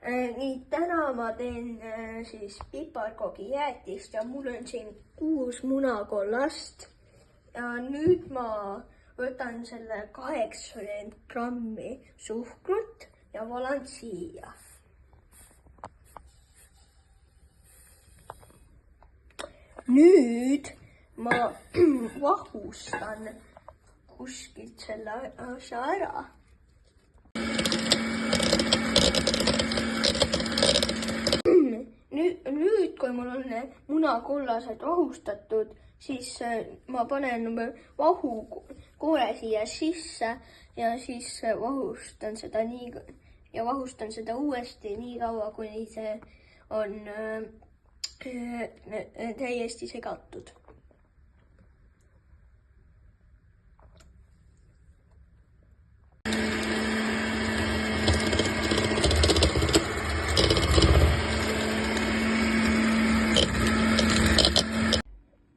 Nii, täna ma teen siis piparkoogijäätist ja mul on siin 6 munakollast. Ja nüüd ma võtan selle 80 grammi suhkrut ja valan siia. Nüüd ma vahustan kuskilt selle asja ära. Nüüd, kui mul on munakollased vahustatud, siis ma panen vahukoore siia sisse ja siis vahustan seda uuesti nii kaua, kuni see on täiesti segatud.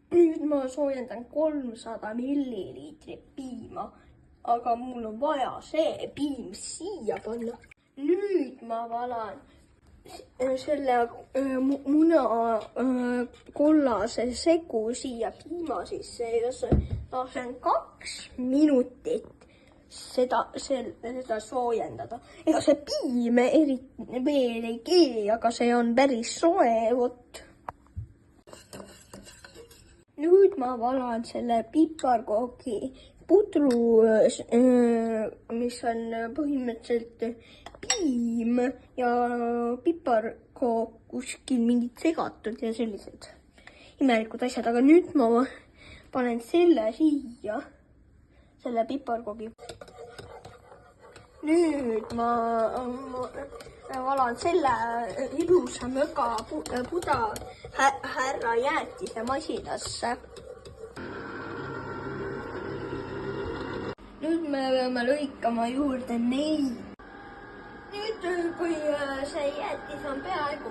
Nüüd ma soojendan 300 milliliitrit piima, aga mul on vaja see piim siia panna. Nüüd ma valan selle munakollase segu siia piima sisse ja lasen 2 minutit seda soojendada. Ega see piim veel ei keeri, aga see on päris soe, vot. Nüüd ma valan selle piparkoogi pudru, mis on põhimõtteliselt piim ja piparkook kuskil mingid segatud ja sellised imelikud asjad. Aga nüüd ma panen selle siia, selle piparkoogi. Nüüd ma valan selle ilusa möga puda härra jäätise masinasse. Nüüd me peame lõikama juurde neid. Nüüd, kui see jäätis on peaaegu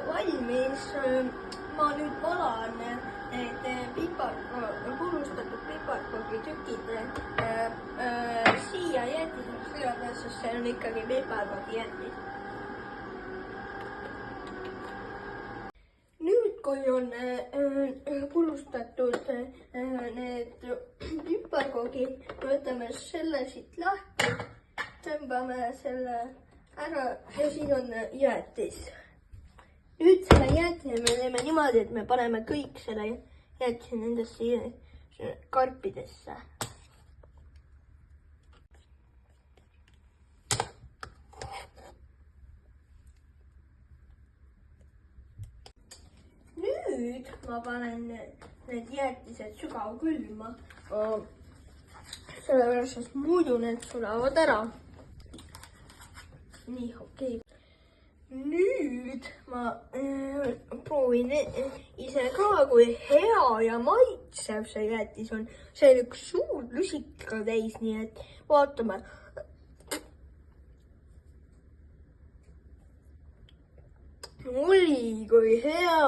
valmis, ma nüüd valan need purustatud piparkoogi tükid siia jäätiseks, sest see on ikkagi piparkoogi jäätis. Nüüd, kui on purustatud need piparkoogid, võtame selle siit lahti, tõmbame selle ära ja siin on jäätis. Nüüd selle jäätise me teeme niimoodi, et me paneme kõik selle jäätise nendesse karpidesse. Nüüd ma panen need jäätised sügavkülma, sellepärast, et muidu need sulavad ära. Nii, okei. Nüüd ma proovin ise ka, kui hea ja maitsev see jäätis on. See on üks suur lusika täis, nii et vaatame. Oi, kui hea!